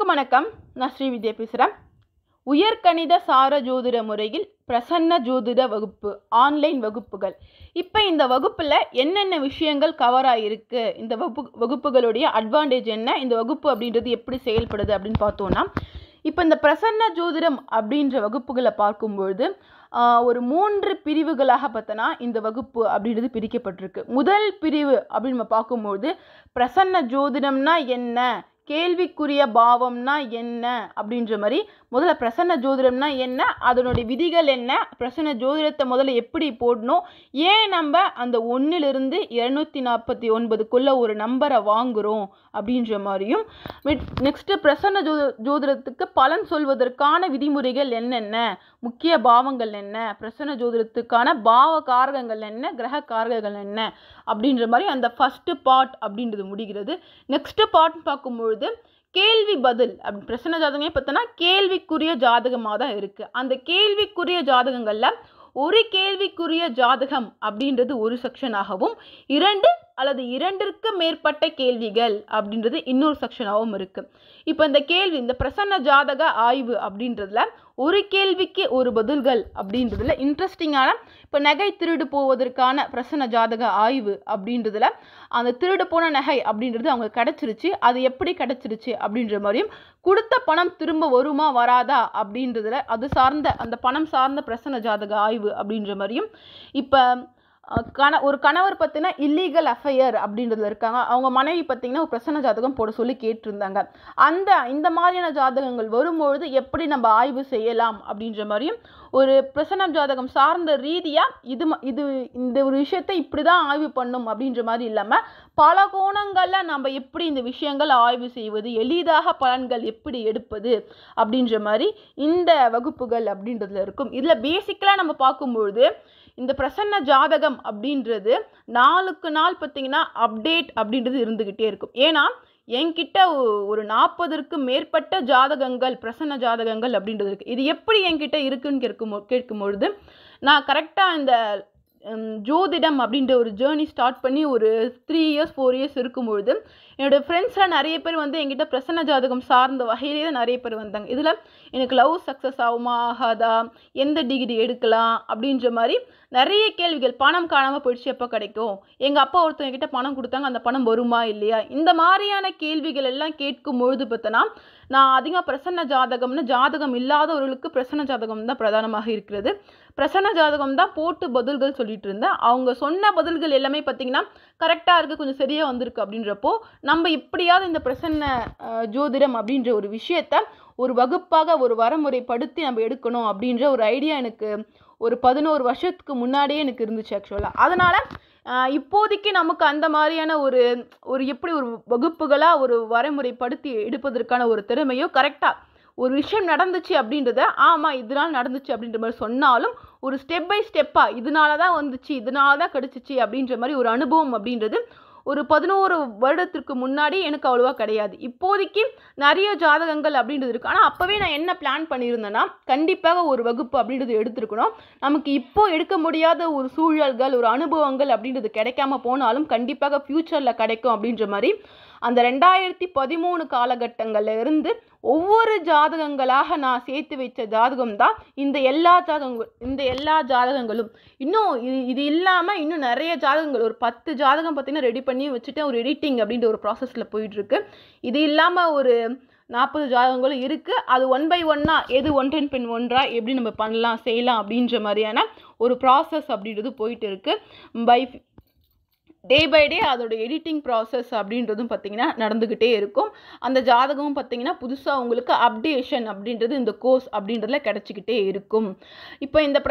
அனைவருக்கும் வணக்கம். நான் ஸ்ரீவித்யா பேசுகிறேன். உயர்கணித சார ஜோதிட முறையில் பிரசன்ன ஜோதிட வகுப்பு ஆன்லைன் வகுப்புகள். இப்போ இந்த வகுப்பில் என்னென்ன விஷயங்கள் கவர் ஆகிருக்கு, இந்த வகுப்புகளுடைய அட்வான்டேஜ் என்ன, இந்த வகுப்பு அப்படின்றது எப்படி செயல்படுது அப்படின்னு பார்த்தோன்னா, இப்போ இந்த பிரசன்ன ஜோதிடம் அப்படின்ற வகுப்புகளை பார்க்கும்பொழுது ஒரு 3 பிரிவுகளாக பார்த்தோன்னா இந்த வகுப்பு அப்படின்றது பிரிக்கப்பட்டிருக்கு. முதல் பிரிவு அப்படின்னு நம்ம பார்க்கும்பொழுது பிரசன்ன ஜோதிடம்னா என்ன, கேள்விக்குரிய பாவம்னா என்ன அப்படின்ற மாதிரி முதல்ல பிரசன்ன ஜோதிடம்னா என்ன, அதனுடைய விதிகள் என்ன, பிரசன்ன ஜோதிடத்தை முதல்ல எப்படி போடணும், ஏன் நம்ம அந்த 1லிருந்து 249க்குள்ள ஒரு நம்பரை வாங்குகிறோம் அப்படின்ற மாதிரியும், நெக்ஸ்ட்டு பிரசன்ன ஜோதிடத்துக்கு பலன் சொல்வதற்கான விதிமுறைகள் என்னென்ன, முக்கிய பாவங்கள் என்ன, பிரசன்ன ஜோதிடத்துக்கான பாவ காரகங்கள் என்ன, கிரக காரகங்கள் என்ன அப்படின்ற மாதிரி அந்த ஃபஸ்ட்டு பார்ட் அப்படின்றது முடிகிறது. நெக்ஸ்ட்டு பார்ட் பார்க்கும்பொழுது கேள்வி பதில் பிரசன்ன ஜாதகமே பார்த்தோன்னா கேள்விக்குரிய ஜாதகமாக தான் இருக்குது. அந்த கேள்விக்குரிய ஜாதகங்களில் ஒரு கேள்விக்குரிய ஜாதகம் அப்படின்றது ஒரு செக்ஷனாகவும், 2 அல்லது 2ற்கு மேற்பட்ட கேள்விகள் அப்படின்றது இன்னொரு செக்ஷனாகவும் இருக்குது. இப்போ இந்த பிரசன்ன ஜாதக ஆய்வு அப்படின்றதுல ஒரு கேள்விக்கு ஒரு பதில்கள் அப்படின்றதுல இன்ட்ரெஸ்டிங்கான, இப்போ நகை திருடு போவதற்கான பிரசன்ன ஜாதக ஆய்வு அப்படின்றதுல அந்த திருடு போன நகை அப்படின்றது அவங்க கிடச்சிருச்சு, அது எப்படி கிடச்சிருச்சு அப்படின்ற மாதிரியும், கொடுத்த பணம் திரும்ப வருமா வராதா அப்படின்றதுல அது சார்ந்த அந்த பணம் சார்ந்த பிரசன்ன ஜாதக ஆய்வு அப்படின்ற மாதிரியும், இப்போ ஒரு கணவர் பார்த்தீங்கன்னா இல்லீகல் அஃபையர் அப்படின்றதுல இருக்காங்க, அவங்க மனைவி பார்த்தீங்கன்னா ஒரு பிரசன்ன ஜாதகம் போட சொல்லி கேட்டிருந்தாங்க, இந்த மாதிரியான ஜாதகங்கள் வரும்பொழுது எப்படி நம்ம ஆய்வு செய்யலாம் அப்படின்ற மாதிரியும், ஒரு பிரசன்ன ஜாதகம் சார்ந்த ரீதியாக இந்த ஒரு விஷயத்தை இப்படி தான் ஆய்வு பண்ணும் அப்படின்ற மாதிரி இல்லாமல் பல கோணங்களில் நம்ம எப்படி இந்த விஷயங்கள் ஆய்வு செய்வது, எளிதாக பலன்கள் எப்படி எடுப்பது அப்படின்ற மாதிரி இந்த வகுப்புகள் அப்படின்றதுல இருக்கும். இதில் பேசிக்கலாக நம்ம பார்க்கும்பொழுது இந்த பிரசன்ன ஜாதகம் அப்படின்றது நாளுக்கு நாள் பார்த்திங்கன்னா அப்டேட் அப்படின்றது இருந்துக்கிட்டே இருக்கும். ஏன்னா என்கிட்ட ஒரு 40ற்கு மேற்பட்ட ஜாதகங்கள், பிரசன்ன ஜாதகங்கள் அப்படின்றது இருக்குது. இது எப்படி என்கிட்ட இருக்குன்னு கேட்கும்பொழுது நான் கரெக்டாக இந்த ஜோதிடம் அப்படின்ற ஒரு ஜேர்னி ஸ்டார்ட் பண்ணி ஒரு 3 இயர்ஸ் 4 இயர்ஸ் இருக்கும்பொழுது என்னோடய ஃப்ரெண்ட்ஸில் நிறைய பேர் வந்து என்கிட்ட பிரசன்ன ஜாதகம் சார்ந்த வகையிலே தான் நிறைய பேர் வந்தாங்க. இதில் எனக்கு லவ் சக்ஸஸ் ஆகுமா ஆகாதா, எந்த டிகிரி எடுக்கலாம் அப்படின்ற மாதிரி நிறைய கேள்விகள், பணம் காணாமல் போயிடுச்சு எப்போ கிடைக்கும், எங்கள் அப்பா ஒருத்தவங்க கிட்ட பணம் கொடுத்தாங்க அந்த பணம் வருமா இல்லையா, இந்த மாதிரியான கேள்விகள் எல்லாம் கேட்கும்பொழுது பார்த்தோன்னா நான் அதிகமாக பிரசன்ன ஜாதகம்னு ஜாதகம் இல்லாதவர்களுக்கு பிரசன்ன ஜாதகம் தான் பிரதானமாக இருக்கிறது. பிரசன்ன ஜாதகம் தான் போட்டு பதில்கள் சொல்லிட்டு இருந்தேன். அவங்க சொன்ன பதில்கள் எல்லாமே பார்த்திங்கன்னா கரெக்டாக இருக்குது, கொஞ்சம் சரியாக வந்திருக்கு அப்படின்றப்போ நம்ம இப்படியாவது இந்த பிரசன்ன ஜோதிடம் அப்படின்ற ஒரு விஷயத்தை ஒரு வகுப்பாக ஒரு வரமுறைப்படுத்தி நம்ம எடுக்கணும் அப்படின்ற ஒரு ஐடியா எனக்கு ஒரு 11 வருஷத்துக்கு முன்னாடியே எனக்கு இருந்துச்சு ஆக்சுவலாக. அதனால் இப்போதைக்கு நமக்கு அந்த மாதிரியான ஒரு எப்படி ஒரு வகுப்புகளாக ஒரு வரைமுறைப்படுத்தி எடுப்பதற்கான ஒரு திறமையோ, கரெக்டாக ஒரு விஷயம் நடந்துச்சு அப்படின்றத ஆமாம் இதனால் நடந்துச்சு அப்படின்ற மாதிரி சொன்னாலும் ஒரு ஸ்டெப் பை ஸ்டெப்பாக இதனால தான் வந்துச்சு, இதனால தான் கிடச்சிச்சு அப்படின்ற மாதிரி ஒரு அனுபவம் அப்படின்றது ஒரு 11 வருடத்திற்கு முன்னாடி எனக்கு அவ்வளோவா கிடையாது. இப்போதைக்கு நிறைய ஜாதகங்கள் அப்படின்றது இருக்குது. ஆனால் அப்போவே நான் என்ன பிளான் பண்ணியிருந்தேன்னா கண்டிப்பாக ஒரு வகுப்பு அப்படின்றது எடுத்துருக்கணும். நமக்கு இப்போது எடுக்க முடியாத ஒரு சூழல்கள், ஒரு அனுபவங்கள் அப்படின்றது கிடைக்காம போனாலும் கண்டிப்பாக ஃப்யூச்சரில் கிடைக்கும் அப்படின்ற மாதிரி அந்த 2013 காலகட்டங்களில் இருந்து ஒவ்வொரு ஜாதகங்களாக நான் சேர்த்து வச்ச ஜாதகம் தான் இந்த எல்லா ஜாதகங்களும். இன்னும் இது இல்லாமல் இன்னும் நிறைய ஜாதகங்கள், ஒரு 10 ஜாதகம் பார்த்திங்கன்னா ரெடி பண்ணி வச்சுட்டேன். ஒரு எடிட்டிங் அப்படின்ற ஒரு ப்ராசஸில் போயிட்டுருக்கு. இது இல்லாமல் ஒரு 40 ஜாதகங்களும் இருக்குது. அது 1 by 1 எது ஒன்றன் பின் ஒன்றா எப்படி நம்ம பண்ணலாம் செய்யலாம் அப்படின்ற மாதிரியான ஒரு ப்ராசஸ் அப்படின்றது போயிட்டு இருக்குது. டே பை டே அதோட எடிட்டிங் ப்ராசஸ் அப்படின்றதும் பார்த்திங்கன்னா நடந்துக்கிட்டே இருக்கும். அந்த ஜாதகமும் பார்த்திங்கன்னா புதுசாக உங்களுக்கு அப்டேஷன் அப்படின்றது இந்த கோர்ஸ் அப்படின்றதுல கிடச்சிக்கிட்டே இருக்கும். இப்போ இந்த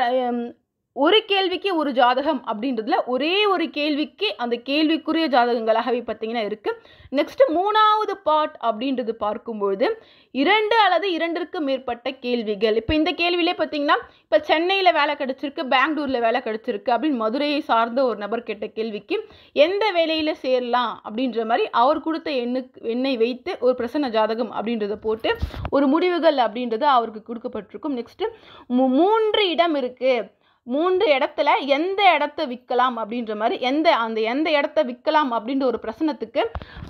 ஒரு கேள்விக்கு ஒரு ஜாதகம் அப்படின்றதுல ஒரே ஒரு கேள்விக்கு அந்த கேள்விக்குரிய ஜாதகங்களாகவே பார்த்திங்கன்னா இருக்குது. நெக்ஸ்ட்டு 3வது பார்ட் அப்படின்றது பார்க்கும்பொழுது 2 அல்லது 2ற்கு மேற்பட்ட கேள்விகள். இப்போ இந்த கேள்வியிலே பார்த்திங்கன்னா இப்போ சென்னையில் வேலை கிடச்சிருக்கு, பெங்களூரில் வேலை கிடச்சிருக்கு அப்படின்னு மதுரையை சார்ந்த ஒரு நபர் கேட்ட கேள்விக்கு எந்த வேலையில் சேரலாம் அப்படின்ற மாதிரி அவர் கொடுத்த எண்ணை வைத்து ஒரு பிரசன்ன ஜாதகம் அப்படின்றத போட்டு ஒரு முடிவுகள் அப்படின்றது அவருக்கு கொடுக்கப்பட்டிருக்கும். நெக்ஸ்ட்டு 3 இடம் இருக்குது, 3 இடத்துல எந்த இடத்த விற்கலாம் அப்படின்ற மாதிரி எந்த இடத்த விற்கலாம் அப்படின்ற ஒரு பிரச்சனத்துக்கு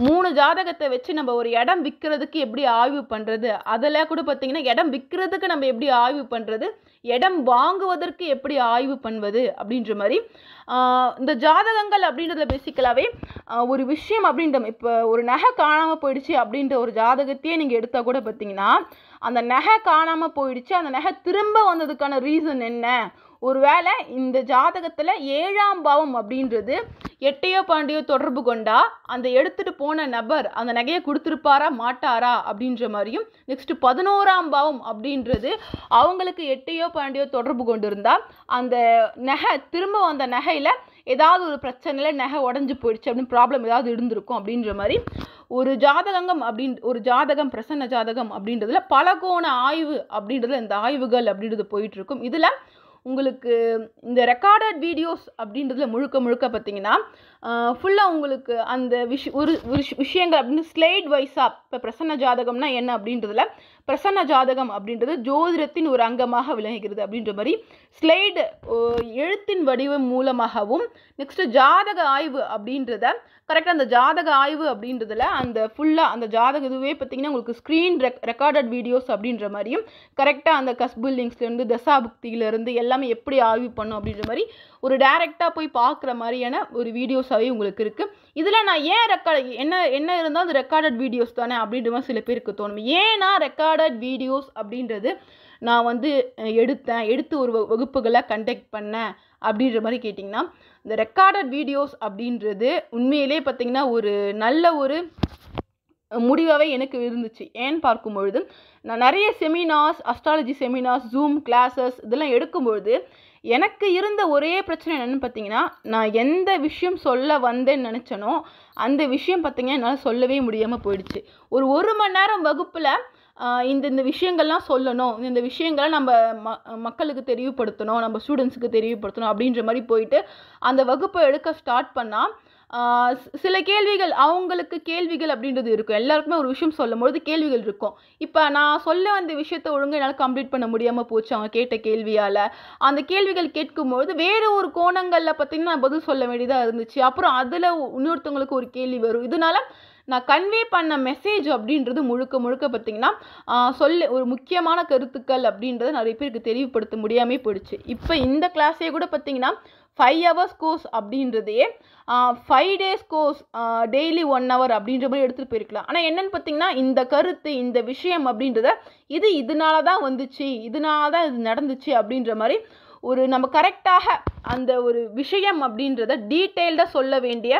3 ஜாதகத்தை வச்சு நம்ம ஒரு இடம் விற்கிறதுக்கு எப்படி ஆய்வு பண்ணுறது, அதில் கூட பார்த்திங்கன்னா இடம் விற்கிறதுக்கு நம்ம எப்படி ஆய்வு பண்ணுறது, இடம் வாங்குவதற்கு எப்படி ஆய்வு பண்ணுவது அப்படின்ற மாதிரி இந்த ஜாதகங்கள் அப்படின்றத பேசிக்கலாவே ஒரு விஷயம் அப்படின்ற இப்போ ஒரு நகை காணாமல் போயிடுச்சு அப்படின்ற ஒரு ஜாதகத்தையே நீங்கள் எடுத்தால் கூட பார்த்தீங்கன்னா அந்த நகை காணாமல் போயிடுச்சு, அந்த நகை திரும்ப வந்ததுக்கான ரீசன் என்ன, ஒருவேளை இந்த ஜாதகத்தில் 7ஆம் பாவம் அப்படின்றது 8யோ 12யோ தொடர்பு கொண்டா அந்த எடுத்துகிட்டு போன நபர் அந்த நகையை கொடுத்துருப்பாரா மாட்டாரா அப்படின்ற மாதிரியும், நெக்ஸ்ட் 11ஆம் பாவம் அப்படின்றது அவங்களுக்கு 8யோ 12யோ தொடர்பு கொண்டு இருந்தால் அந்த நகை திரும்ப வந்த நகையில் ஏதாவது ஒரு பிரச்சனையில் நகை உடஞ்சி போயிடுச்சு அப்படின்னு ப்ராப்ளம் ஏதாவது இருந்திருக்கும் அப்படின்ற மாதிரி ஒரு ஜாதகம் பிரசன்ன ஜாதகம் அப்படின்றதுல பலகோண ஆய்வு அப்படின்றதுல இந்த ஆய்வுகள் அப்படின்றது போயிட்டுருக்கும். இதில் உங்களுக்கு இந்த ரெக்கார்டட் வீடியோஸ் அப்படின்றதுல முழுக்க பார்த்தீங்கன்னா ஃபுல்லாக உங்களுக்கு அந்த விஷயங்கள் அப்படின்னு ஸ்லைட் வைஸாக இப்போ பிரசன்ன ஜாதகம்னா என்ன அப்படின்றதுல பிரசன்ன ஜாதகம் அப்படின்றது ஜோதிடத்தின் ஒரு அங்கமாக விளங்குகிறது அப்படின்ற மாதிரி ஸ்லைடு எழுத்தின் வடிவம் மூலமாகவும், நெக்ஸ்ட்டு ஜாதக ஆய்வு அப்படின்றத கரெக்டாக அந்த ஜாதக ஆய்வு அப்படின்றதுல அந்த ஃபுல்லாக அந்த ஜாதக இதுவே பார்த்திங்கன்னா உங்களுக்கு ஸ்க்ரீன் ரெக்கார்டட் வீடியோஸ் அப்படின்ற மாதிரியும் கரெக்டாக அந்த கஸ்புல்லிங்ஸ்லேருந்து தசாபுக்தியிலேருந்து எல்லாமே எப்படி ஆய்வு பண்ணும் அப்படின்ற மாதிரி ஒரு டைரெக்டாக போய் பார்க்குற மாதிரியான ஒரு வீடியோஸாகவே உங்களுக்கு இருக்குது. இதில் நான் ஏன் என்ன இருந்தால் அது ரெக்கார்டட் வீடியோஸ் தானே அப்படின்ற மாதிரி சில பேருக்கு தோணும். ஏன்னா ரெக்கார்டட் வீடியோஸ் அப்படின்றது நான் வந்து எடுத்து ஒரு வகுப்புகளை கண்டக்ட் பண்ணேன் அப்படின்ற மாதிரி கேட்டிங்கன்னா, இந்த ரெக்கார்டட் வீடியோஸ் அப்படின்றது உண்மையிலே பார்த்திங்கன்னா ஒரு நல்ல ஒரு முடிவாகவே எனக்கு இருந்துச்சு. ஏன்னு பார்க்கும்பொழுது நான் நிறைய seminars, astrology seminars, zoom classes இதெல்லாம் எடுக்கும்பொழுது எனக்கு இருந்த ஒரே பிரச்சனை என்னென்னு பார்த்தீங்கன்னா, நான் எந்த விஷயம் சொல்ல வந்தேன்னு நினச்சனோ அந்த விஷயம் பார்த்திங்கன்னா என்னால் சொல்லவே முடியாமல் போயிடுச்சு. ஒரு மணி நேரம் வகுப்பில் இந்த விஷயங்கள்லாம் சொல்லணும், இந்த விஷயங்களை நம்ம மக்களுக்கு தெரியப்படுத்தணும், நம்ம ஸ்டூடெண்ட்ஸுக்கு தெரியப்படுத்தணும் அப்படின்ற மாதிரி போயிட்டு அந்த வகுப்பை எடுக்க ஸ்டார்ட் பண்ணால் சில கேள்விகள் அவங்களுக்கு கேள்விகள் அப்படின்றது இருக்கும். எல்லாருக்குமே ஒரு விஷயம் சொல்லும் பொழுது கேள்விகள் இருக்கும். இப்போ நான் சொல்ல வந்த விஷயத்தை ஒழுங்காக என்னால் கம்ப்ளீட் பண்ண முடியாமல் போச்சு அவங்க கேட்ட கேள்வியால். அந்த கேள்விகள் கேட்கும்பொழுது வேறு ஒரு கோணங்களில் பார்த்திங்கன்னா நான் பதில் சொல்ல வேண்டியதாக இருந்துச்சு. அப்புறம் அதில் இன்னொருத்தவங்களுக்கு ஒரு கேள்வி வரும். இதனால் நான் கன்வே பண்ண மெசேஜ் அப்படின்றது முழுக்க பார்த்திங்கன்னா ஒரு முக்கியமான கருத்துக்கள் அப்படின்றத நிறைய பேருக்கு தெளிவுபடுத்த முடியாமல் போயிடுச்சு. இப்போ இந்த கிளாஸே கூட பார்த்திங்கன்னா 5 hours கோர்ஸ் அப்படின்றதே 5 days கோர்ஸ் டெய்லி 1 hour அப்படின்ற மாதிரி எடுத்துகிட்டு போயிருக்கலாம். ஆனால் என்னென்னு பார்த்திங்கன்னா இந்த கருத்து இந்த விஷயம் அப்படின்றத இதனால தான் வந்துச்சு, இதனால தான் இது நடந்துச்சு அப்படின்ற மாதிரி ஒரு நம்ம கரெக்டாக அந்த ஒரு விஷயம் அப்படின்றத டீட்டெயில்டாக சொல்ல வேண்டிய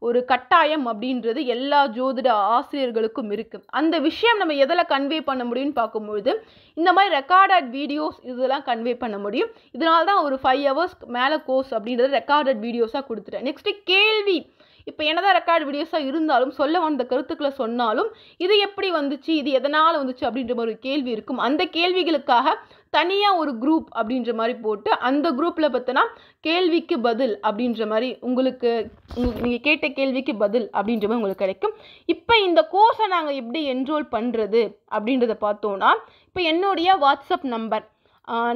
ஒரு கட்டாயம் அப்படின்றது எல்லா ஜோதிட ஆசிரியர்களுக்கும் இருக்குது. அந்த விஷயம் நம்ம எதில் கன்வே பண்ண முடியும்னு பார்க்கும்பொழுது இந்த மாதிரி ரெக்கார்டட் வீடியோஸ் இதெல்லாம் கன்வே பண்ண முடியும். இதனால தான் ஒரு 5 hours மேலே கோர்ஸ் அப்படின்றது ரெக்கார்டட் வீடியோஸாக கொடுத்துட்டேன். நெக்ஸ்ட்டு கேள்வி, இப்போ என்னதான் ரெக்கார்டு வீடியோஸாக இருந்தாலும் சொல்ல வந்த கருத்துக்களை சொன்னாலும் இது எப்படி வந்துச்சு, இது எதனால் வந்துச்சு அப்படின்ற மாதிரி ஒரு கேள்வி இருக்கும். அந்த கேள்விகளுக்காக தனியாக ஒரு குரூப் அப்படின்ற மாதிரி போட்டு அந்த குரூப்பில் பார்த்தோன்னா கேள்விக்கு பதில் அப்படின்ற மாதிரி நீங்கள் கேட்ட கேள்விக்கு பதில் அப்படின்ற மாதிரி உங்களுக்கு கிடைக்கும். இப்போ இந்த கோர்ஸை நாங்கள் எப்படி என்ரோல் பண்ணுறது அப்படின்றத பார்த்தோன்னா, இப்போ என்னுடைய வாட்ஸ்அப் நம்பர்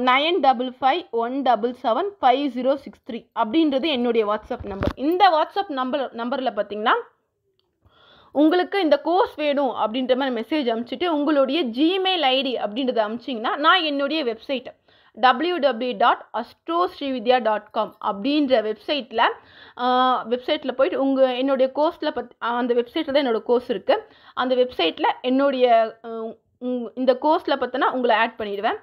9551775063 அப்படின்றது என்னுடைய வாட்ஸ்அப் நம்பர். இந்த வாட்ஸ்அப் நம்பரில் பார்த்திங்கன்னா உங்களுக்கு இந்த கோர்ஸ் வேணும் அப்படின்ற மாதிரி மெசேஜ் அனுப்பிச்சிட்டு உங்களுடைய ஜிமெயில் ஐடி அப்படின்றத அனுப்பிச்சிங்கன்னா நான் என்னுடைய வெப்சைட் www.astrosrividya.com அப்படின்ற வெப்சைட்டில் போயிட்டு என்னுடைய கோர்ஸில் அந்த வெப்சைட்டில் தான் என்னோடய கோர்ஸ் இருக்குது. அந்த வெப்சைட்டில் என்னுடைய இந்த கோர்ஸில் பார்த்தோன்னா உங்களை ஆட் பண்ணிடுவேன்.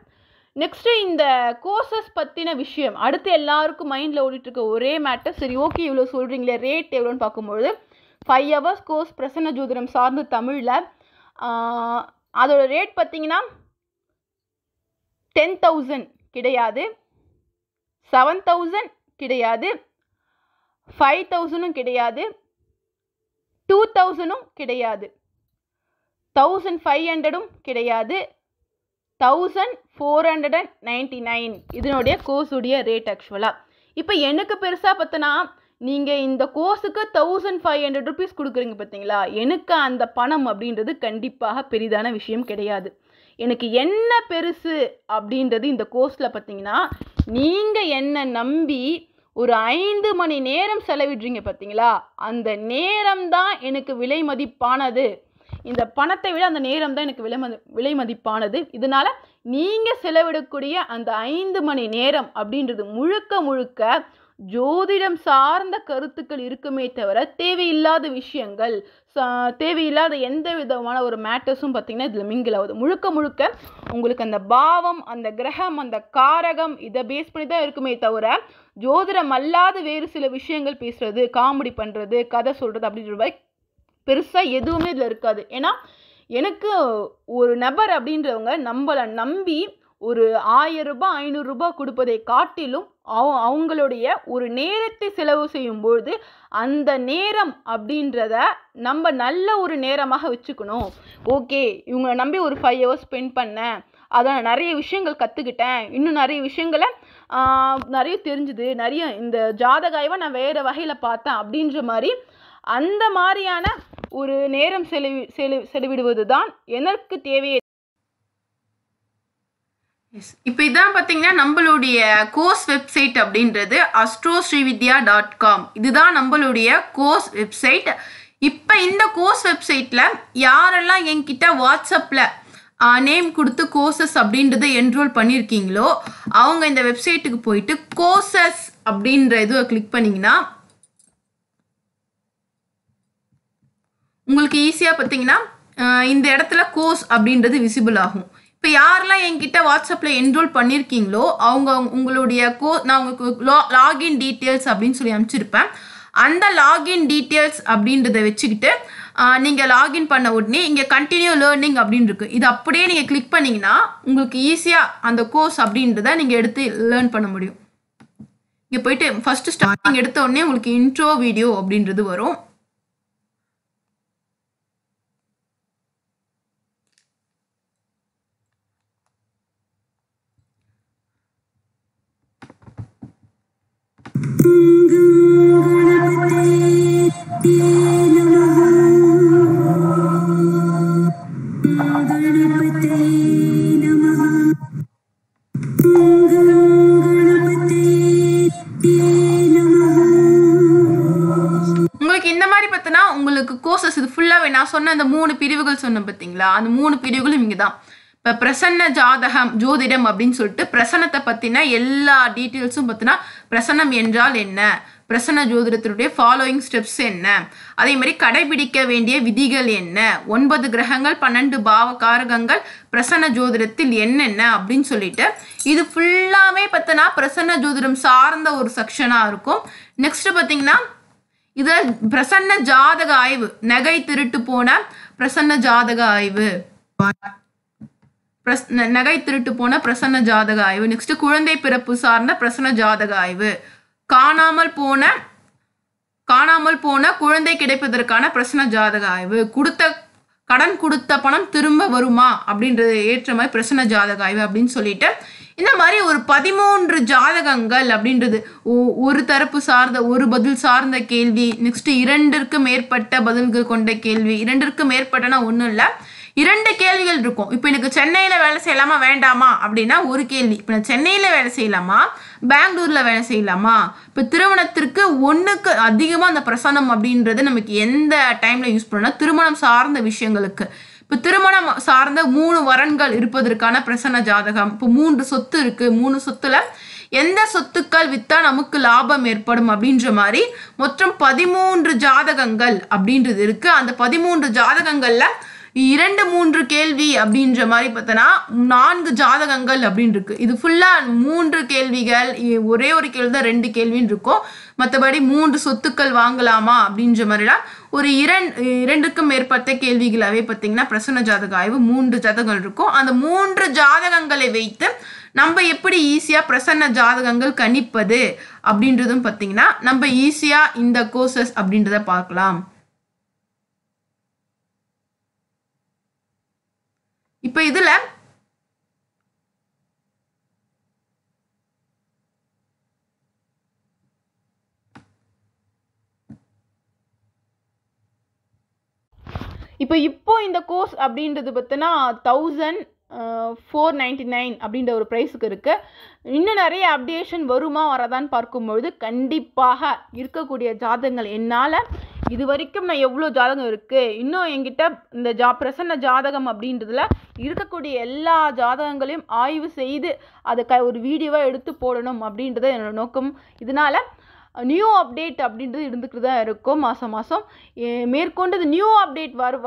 நெக்ஸ்ட்டு இந்த கோர்சஸ் பற்றின விஷயம் அடுத்து எல்லாருக்கும் மைண்டில் ஓடிட்டுருக்க ஒரே மேட்டர், சரி ஓகே இவ்வளோ சொல்கிறீங்களே ரேட் எவ்வளோன்னு பார்க்கும்பொழுது 5 hours கோர்ஸ் பிரசன்ன ஜோதிடம் சார்ந்து தமிழில் அதோட ரேட் பார்த்திங்கன்னா 10,000 கிடையாது, 7,000 கிடையாது, 5,000 கிடையாது, 2,000 கிடையாது, 1,500 கிடையாது, 1,499 இதனுடைய கோர்ஸுடைய ரேட் ஆக்சுவலாக. இப்போ எனக்கு பெருசாக பார்த்தோன்னா நீங்கள் இந்த கோர்ஸுக்கு 1,500 rupees கொடுக்குறீங்க பார்த்தீங்களா, எனக்கு அந்த பணம் அப்படின்றது கண்டிப்பாக பெரிதான விஷயம் கிடையாது. எனக்கு என்ன பெருசு அப்படின்றது இந்த கோர்ஸில் பார்த்தீங்கன்னா நீங்கள் என்னை நம்பி ஒரு 5 மணி நேரம் செலவிடுறீங்க பார்த்தீங்களா, அந்த நேரம் தான் எனக்கு விலை மதிப்பானது. இந்த பணத்தை விட அந்த நேரம் தான் எனக்கு விலை மதிப்பானது. இதனால நீங்கள் செலவிடக்கூடிய அந்த 5 மணி நேரம் அப்படின்றது முழுக்க முழுக்க ஜோதிடம் சார்ந்த கருத்துக்கள் இருக்குமே தவிர தேவையில்லாத விஷயங்கள், தேவையில்லாத எந்த விதமான ஒரு மேட்டர்ஸும் பார்த்திங்கன்னா இதில் மிங்கில் ஆகுது. முழுக்க முழுக்க உங்களுக்கு அந்த பாவம், அந்த கிரகம், அந்த காரகம் இதை பேஸ் பண்ணி தான் இருக்குமே தவிர ஜோதிடம் அல்லாத வேறு சில விஷயங்கள் பேசுகிறது, காமெடி பண்ணுறது, கதை சொல்கிறது அப்படின்ற மாதிரி பெருசாக எதுவுமே இதில் இருக்காது. ஏன்னா எனக்கு ஒரு நபர் அப்படின்றவங்க நம்மளை நம்பி ஒரு 1000 ரூபாய் 500 ரூபாய் கொடுப்பதை காட்டிலும் அவங்களுடைய ஒரு நேரத்தை செலவு செய்யும்பொழுது அந்த நேரம் அப்படின்றத நம்ம நல்ல ஒரு நேரமாக வச்சுக்கணும். ஓகே, இவங்களை நம்பி ஒரு 5 hours ஸ்பெண்ட் பண்ணேன், அதான் நிறைய விஷயங்கள் கற்றுக்கிட்டேன், இன்னும் நிறைய விஷயங்களை நிறைய தெரிஞ்சுது, நிறைய இந்த ஜாதக ஆய்வை நான் வேறு வகையில் பார்த்தேன் அப்படின்ற மாதிரி அந்த மாதிரியான ஒரு நேரம் செலவிடுவது தான் எனக்கு தேவையே. இப்போ இதான் பார்த்தீங்கன்னா நம்மளுடைய கோர்ஸ் வெப்சைட் அப்படின்றது astrosrividya.com. இதுதான் நம்மளுடைய கோர்ஸ் வெப்சைட். இப்போ இந்த கோர்ஸ் வெப்சைட்டில் யாரெல்லாம் என்கிட்ட வாட்ஸ்அப்பில் நேம் கொடுத்து கோர்சஸ் அப்படின்றத என்ரோல் பண்ணியிருக்கீங்களோ அவங்க இந்த வெப்சைட்டுக்கு போயிட்டு கோர்சஸ் அப்படின்ற இதுவை கிளிக் பண்ணிங்கன்னா உங்களுக்கு ஈஸியாக பார்த்தீங்கன்னா இந்த இடத்துல கோர்ஸ் அப்படின்றது விசிபிள் ஆகும். இப்போ யாரெல்லாம் என்கிட்ட வாட்ஸ்அப்பில் என்ரோல் பண்ணியிருக்கீங்களோ அவங்க உங்களுடைய நான் உங்களுக்கு லாகின் டீட்டெயில்ஸ் அப்படின்னு சொல்லி அனுப்பிச்சிருப்பேன். அந்த லாகின் டீட்டெயில்ஸ் அப்படின்றத வச்சுக்கிட்டு நீங்கள் லாகின் பண்ண உடனே இங்கே கண்டினியூ லேர்னிங் அப்படின்னு இருக்குது. இது அப்படியே நீங்கள் கிளிக் பண்ணிங்கன்னா உங்களுக்கு ஈஸியாக அந்த கோர்ஸ் அப்படின்றத நீங்கள் எடுத்து லேர்ன் பண்ண முடியும். இங்கே போயிட்டு ஃபஸ்ட்டு ஸ்டார்டிங் எடுத்த உடனே உங்களுக்கு இன்ட்ரோ வீடியோ அப்படின்றது வரும். உங்களுக்கு இந்த மாதிரி பார்த்தனா உங்களுக்கு கோர்சஸ் இது ஃபுல்லாகவே நான் சொன்ன அந்த 3 பிரிவுகள் சொன்னேன் பார்த்தீங்களா, அந்த 3 பிரிவுகளும் இங்கே தான். இப்போ பிரசன்ன ஜாதகம் ஜோதிடம் அப்படின்னு சொல்லிட்டு பிரசன்னத்தை பற்றின எல்லா டீட்டெயில்ஸும் பார்த்தினா பிரசன்னம் என்றால் என்ன, பிரசன்ன ஜோதிடத்தினுடைய ஃபாலோயிங் ஸ்டெப்ஸ் என்ன, அதே மாதிரி கடைபிடிக்க வேண்டிய விதிகள் என்ன, 9 கிரகங்கள் 12 பாவ காரகங்கள் பிரசன்ன ஜோதிடத்தில் என்னென்ன அப்படின்னு சொல்லிட்டு இது ஃபுல்லாமே பார்த்தனா பிரசன்ன ஜோதிடம் சார்ந்த ஒரு செக்ஷனாக இருக்கும். நெக்ஸ்ட் பார்த்தீங்கன்னா இதில் பிரசன்ன ஜாதக ஆய்வு, நகை திருட்டு போன பிரசன்ன ஜாதக ஆய்வு, நகை திருட்டு போன பிரசன்ன ஜாதக ஆய்வு, நெக்ஸ்ட் குழந்தை பிறப்பு சார்ந்த பிரசன்ன ஜாதக ஆய்வு, காணாமல் போன குழந்தை கிடைப்பதற்கான பிரசன்ன ஜாதக ஆய்வு, கடன் கொடுத்த பணம் திரும்ப வருமா அப்படின்றது ஏற்ற மாதிரி பிரசன்ன ஜாதக ஆய்வு அப்படின்னு சொல்லிட்டு இந்த மாதிரி ஒரு 13 ஜாதகங்கள் அப்படின்றது ஒரு தரப்பு சார்ந்த ஒரு பதில் சார்ந்த கேள்வி, நெக்ஸ்ட் 2ற்கு மேற்பட்ட பதில்கள் கொண்ட கேள்வி, 2ற்கு மேற்பட்டனா ஒன்றும் இல்லை 2 கேள்விகள் இருக்கும். இப்போ எனக்கு சென்னையில் வேலை செய்யலாமா வேண்டாமா அப்படின்னா ஒரு கேள்வி. இப்போ நான் சென்னையில் வேலை செய்யலாமா பெங்களூரில் வேலை செய்யலாமா, இப்போ திருமணத்திற்கு 1க்கு அதிகமாக அந்த பிரசன்னம் அப்படின்றது நமக்கு எந்த டைமில் யூஸ் பண்ணணும்னா திருமணம் சார்ந்த விஷயங்களுக்கு. இப்போ திருமணம் சார்ந்த 3 வரன்கள் இருப்பதற்கான பிரசன்ன ஜாதகம், இப்போ 3 சொத்து இருக்குது, 3 சொத்துல எந்த சொத்துக்கள் விற்றா நமக்கு லாபம் ஏற்படும் அப்படின்ற மாதிரி மொத்தம் 13 ஜாதகங்கள் அப்படின்றது இருக்குது. அந்த 13 ஜாதகங்களில் 2-3 கேள்வி அப்படின்ற மாதிரி பார்த்தோன்னா 4 ஜாதகங்கள் அப்படின்னு இருக்கு. இது ஃபுல்லாக 3 கேள்விகள், ஒரே ஒரு கேள்வி தான் 2 கேள்வின்னு இருக்கும். மற்றபடி 3 சொத்துக்கள் வாங்கலாமா அப்படின்ற மாதிரிலாம் ஒரு 2க்கும் மேற்பட்ட கேள்விகளாகவே பார்த்தீங்கன்னா பிரசன்ன ஜாதக ஆய்வு 3 ஜாதகங்கள் இருக்கும். அந்த 3 ஜாதகங்களை வைத்து நம்ம எப்படி ஈஸியாக பிரசன்ன ஜாதகங்கள் கணிப்பது அப்படின்றதும் பார்த்தீங்கன்னா நம்ம ஈஸியாக இந்த கோர்சஸ் அப்படின்றத பார்க்கலாம். இப்போ இதில் இப்போ இந்த கோர்ஸ் அப்படின்றது பார்த்தீங்கன்னா 1000 499 அப்படின்ற ஒரு ப்ரைஸுக்கு இருக்குது. இன்னும் நிறைய அப்டேஷன் வருமா வராதான்னு பார்க்கும்பொழுது கண்டிப்பாக இருக்கக்கூடிய ஜாதகங்கள் என்னால் இது வரைக்கும் நான் எவ்வளோ ஜாதகம் இருக்குது, இன்னும் என்கிட்ட இந்த பிரசன்ன ஜாதகம் அப்படின்றதுல இருக்கக்கூடிய எல்லா ஜாதகங்களையும் ஆய்வு செய்து அதை ஒரு வீடியோவாக எடுத்து போடணும் அப்படின்றது என்னோட நோக்கம். இதனால் நியூ அப்டேட் அப்படின்றது இருந்துக்கிட்டு தான் இருக்கும் மாதம் மாதம். மேற்கொண்டு நியூ அப்டேட் வர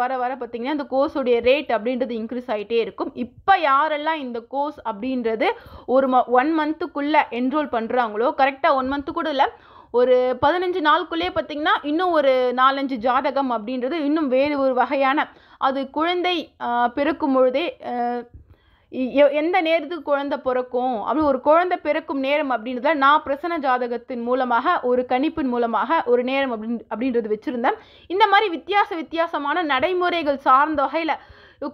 பார்த்திங்கன்னா இந்த கோர்ஸுடைய ரேட் அப்படின்றது இன்க்ரீஸ் ஆகிட்டே இருக்கும். இப்போ யாரெல்லாம் இந்த கோர்ஸ் அப்படின்றது ஒரு 1 மந்த்துக்குள்ளே என்ரோல் பண்ணுறாங்களோ, கரெக்டாக 1 மந்த்து கூட இல்லை, ஒரு 15 நாளுக்குள்ளேயே பார்த்திங்கன்னா இன்னும் ஒரு 4-5 ஜாதகம் அப்படின்றது இன்னும் வேறு ஒரு வகையான, அது குழந்தை பிறக்கும் பொழுதே எந்த நேரத்துக்கு குழந்தை பிறக்கும் அப்படி ஒரு குழந்தை பிறக்கும் நேரம் அப்படின்றத நான் பிரசன்ன ஜாதகத்தின் மூலமாக ஒரு கணிப்பின் மூலமாக ஒரு நேரம் அப்படின்றது வச்சுருந்தேன். இந்த மாதிரி வித்தியாசமான நடைமுறைகள் சார்ந்த வகையில்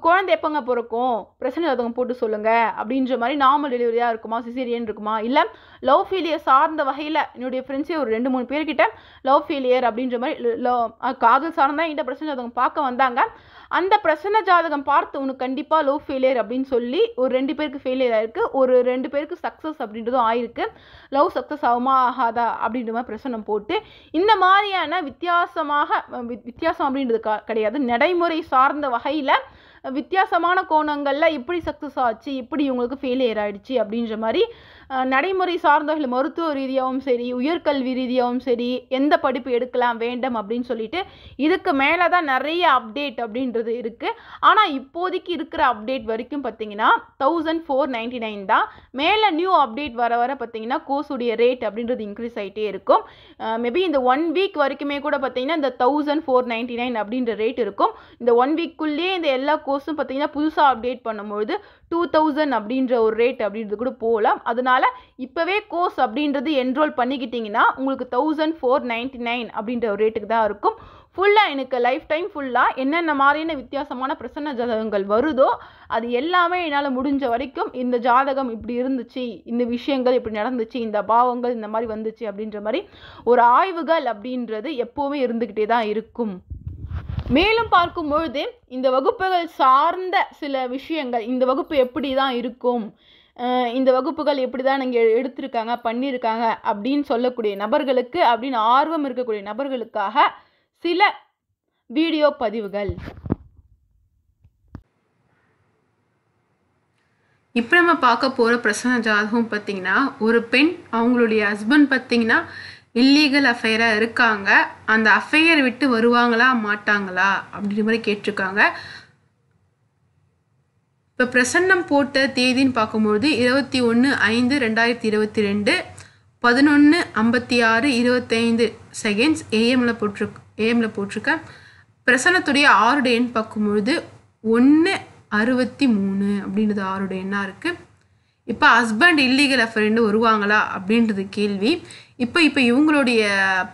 குழந்தை எப்போங்க பிறக்கும், பிரசன்ன ஜாதகம் போட்டு சொல்லுங்கள் அப்படின்ற மாதிரி, நார்மல் டெலிவரியாக இருக்குமா, சிசேரியன் இருக்குமா, இல்லை லவ் ஃபெயிலியர் சார்ந்த வகையில் என்னுடைய ஃப்ரெண்ட்ஸே ஒரு 2-3 பேர்கிட்ட லவ் ஃபெயிலியர் அப்படின்ற மாதிரி காதல் சார்ந்தா என்கிட்ட பிரசன்ன ஜாதகம் பார்க்க வந்தாங்க. அந்த பிரசன்ன ஜாதகம் பார்த்து உனக்கு கண்டிப்பாக லவ் ஃபெயிலியர் அப்படின்னு சொல்லி ஒரு 2 பேருக்கு ஃபெயிலியர் ஆயிருக்கு, ஒரு 2 பேருக்கு சக்ஸஸ் அப்படின்றதும் ஆயிருக்கு. லவ் சக்ஸஸ் ஆகுமா ஆகாதா அப்படின்ற மாதிரி பிரசனம் போட்டு இந்த மாதிரியான வித்தியாசம் அப்படின்றது கிடையாது, நடைமுறை சார்ந்த வகையில் வித்தியாசமான கோணங்களில் எப்படி சக்ஸஸ் ஆச்சு, எப்படி இவங்களுக்கு ஃபெயிலியர் ஆகிடுச்சு அப்படின்ற மாதிரி நடைமுறை சார்ந்தவர்கள் மருத்துவ ரீதியாகவும் சரி, உயர்கல்வி ரீதியாகவும் சரி, எந்த படிப்பு எடுக்கலாம் வேண்டாம் அப்படின்னு சொல்லிட்டு இதுக்கு மேலே தான் நிறைய அப்டேட் அப்படின்றது இருக்குது. ஆனால் இப்போதைக்கு இருக்கிற அப்டேட் வரைக்கும் பார்த்திங்கன்னா 1499 தான். மேலே நியூ அப்டேட் வர பார்த்திங்கன்னா கோர்ஸுடைய ரேட் அப்படின்றது இன்க்ரீஸ் ஆகிட்டே இருக்கும். மேபி இந்த 1 வீக் வரைக்குமே கூட பார்த்திங்கன்னா இந்த 1499 அப்படின்ற ரேட் இருக்கும். இந்த 1 வீக்குள்ளேயே இந்த எல்லா கோர்ஸும் பார்த்திங்கன்னா புதுசாக அப்டேட் பண்ணும்பொழுது 2000 அப்படின்ற ஒரு ரேட் அப்படின்றது கூட போகலாம். அதனால இப்போவே கோர்ஸ் அப்படின்றது என்ரோல் பண்ணிக்கிட்டிங்கன்னா உங்களுக்கு 1499 அப்படின்ற ஒரு ரேட்டுக்கு தான் இருக்கும். ஃபுல்லாக எனக்கு லைஃப் டைம் ஃபுல்லாக என்னென்ன மாதிரியான வித்தியாசமான பிரசன்ன ஜாதகங்கள் வருதோ அது எல்லாமே என்னால் முடிஞ்ச வரைக்கும் இந்த ஜாதகம் இப்படி இருந்துச்சு, இந்த விஷயங்கள் இப்படி நடந்துச்சு, இந்த பாவங்கள் இந்த மாதிரி வந்துச்சு அப்படின்ற மாதிரி ஒரு ஆய்வுகள் அப்படின்றது எப்போவுமே இருந்துக்கிட்டே தான் இருக்கும். மேலும் பார்க்கும்பொழுது இந்த வகுப்புகள் சார்ந்த சில விஷயங்கள், இந்த வகுப்பு எப்படி தான் இருக்கும், இந்த வகுப்புகள் எப்படி தான் நீங்கள் எடுத்திருக்காங்க பண்ணியிருக்காங்க அப்படின்னு சொல்லக்கூடிய நபர்களுக்கு, அப்படின்னு ஆர்வம் இருக்கக்கூடிய நபர்களுக்காக சில வீடியோ பதிவுகள். இப்போ நம்ம பார்க்க போகிற பிரசன்ன ஜாதகம் பார்த்திங்கன்னா, ஒரு பெண் அவங்களுடைய ஹஸ்பண்ட் பார்த்திங்கன்னா இல்லீகல் அஃபையராக இருக்காங்க, அந்த அஃபையரை விட்டு வருவாங்களா மாட்டாங்களா அப்படின்ற மாதிரி கேட்டிருக்காங்க. இப்போ பிரசன்னம் போட்ட தேதின்னு பார்க்கும்பொழுது 21/5/2022 11:56:25 ஏஎம்மில் போட்டிருக்கேன். பிரசன்னத்துடைய 6 எண் பார்க்கும்பொழுது 163 அப்படின்றது 6 எண்ணாக இருக்குது. இப்போ ஹஸ்பண்ட் இல்லீகல் அஃபேர்னு வருவாங்களா அப்படின்றது கேள்வி. இப்போ இவங்களுடைய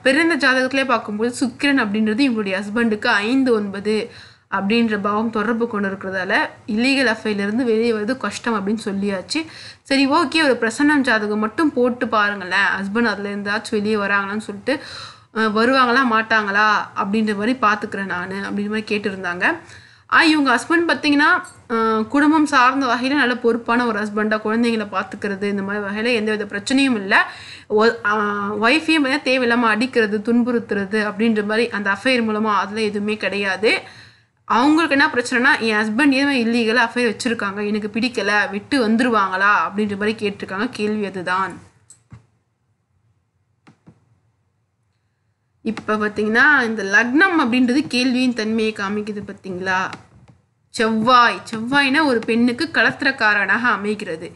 பிறந்த ஜாதகத்திலே பார்க்கும்போது சுக்கிரன் அப்படின்றது இவங்களுடைய ஹஸ்பண்டுக்கு 5-9 அப்படின்ற பாவம் தொடர்பு கொண்டு இருக்கிறதால இல்லீகல் அஃபேர்லேருந்து வெளியே வருது கஷ்டம் அப்படின்னு சொல்லியாச்சு. சரி, ஓகே, ஒரு பிரசன்னம் ஜாதகம் மட்டும் போட்டு பாருங்களேன், ஹஸ்பண்ட் அதில் இருந்தாச்சும் வெளியே வராங்களான்னு சொல்லிட்டு வருவாங்களா மாட்டாங்களா அப்படின்ற மாதிரி பார்த்துக்கிறேன் நான் அப்படின்ற மாதிரி கேட்டுருந்தாங்க. இவங்க ஹஸ்பண்ட் பார்த்திங்கன்னா குடும்பம் சார்ந்த வகையில் நல்ல பொறுப்பான ஒரு ஹஸ்பண்டாக, குழந்தைங்களை பார்த்துக்கிறது இந்த மாதிரி வகையில் எந்த வித பிரச்சனையும் இல்லை. ஒய்ஃபையும் பார்த்தீங்கன்னா தேவையில்லாமல் அடிக்கிறது, துன்புறுத்துறது அப்படின்ற மாதிரி அந்த அஃபேர் மூலமாக அதில் எதுவுமே கிடையாது. அவங்களுக்கு என்ன பிரச்சனைனா, என் ஹஸ்பண்ட் ஏன் இல்லீகலாக அஃபேர் வச்சுருக்காங்க, எனக்கு பிடிக்கலை, விட்டு வந்துருவாங்களா அப்படின்ற மாதிரி கேட்டிருக்காங்க. கேள்வி அதுதான். இப்போ பார்த்திங்கன்னா இந்த லக்னம் அப்படின்றது கேள்வியின் தன்மையை காமிக்குது. பார்த்திங்களா, செவ்வாய்னா ஒரு பெண்ணுக்கு கலத்திரக்காரனாக அமைகிறது.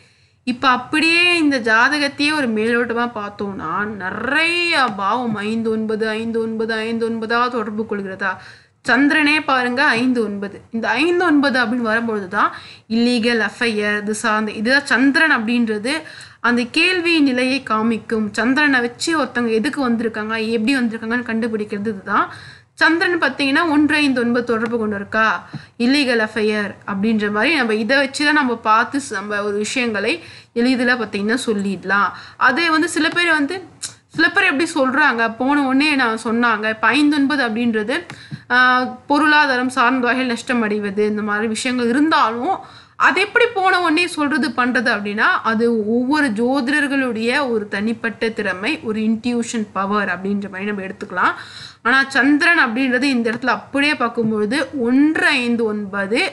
இப்போ அப்படியே இந்த ஜாதகத்தையே ஒரு மேலோட்டமாக பார்த்தோம்னா நிறைய பாவம் 5-9 தொடர்பு கொள்கிறதா. சந்திரனே பாருங்க 5-9. இந்த 5-9 அப்படின்னு வரும்பொழுது தான் இல்லீகல் அஃபையர் இது சார்ந்த இதுதான் சந்திரன் அப்படின்றது அந்த கேள்வி நிலையை காமிக்கும். சந்திரனை வச்சு ஒருத்தவங்க எதுக்கு வந்திருக்காங்க, எப்படி வந்திருக்காங்கன்னு கண்டுபிடிக்கிறது இதுதான். சந்திரன் பார்த்தீங்கன்னா 1-5-9 தொடர்பு கொண்டு இருக்கா இல்லீகல் அஃபையர் அப்படின்ற மாதிரி நம்ம இதை வச்சு தான் நம்ம பார்த்து நம்ம ஒரு விஷயங்களை எளிதில் பார்த்தீங்கன்னா சொல்லிடலாம். அதே சில பேர் எப்படி சொல்கிறாங்க, போன உடனே நான் சொன்னாங்க. இப்போ 5-9 அப்படின்றது பொருளாதாரம் சார்ந்த வகையில் நஷ்டம் அடைவது இந்த மாதிரி விஷயங்கள் இருந்தாலும் அது எப்படி போன உடனே சொல்கிறது பண்ணுறது அப்படின்னா அது ஒவ்வொரு ஜோதிடர்களுடைய ஒரு தனிப்பட்ட திறமை, ஒரு இன்ட்யூஷன் பவர் அப்படின்ற மாதிரி நம்ம எடுத்துக்கலாம். ஆனால் சந்திரன் அப்படின்றது இந்த இடத்துல அப்படியே பார்க்கும்பொழுது 159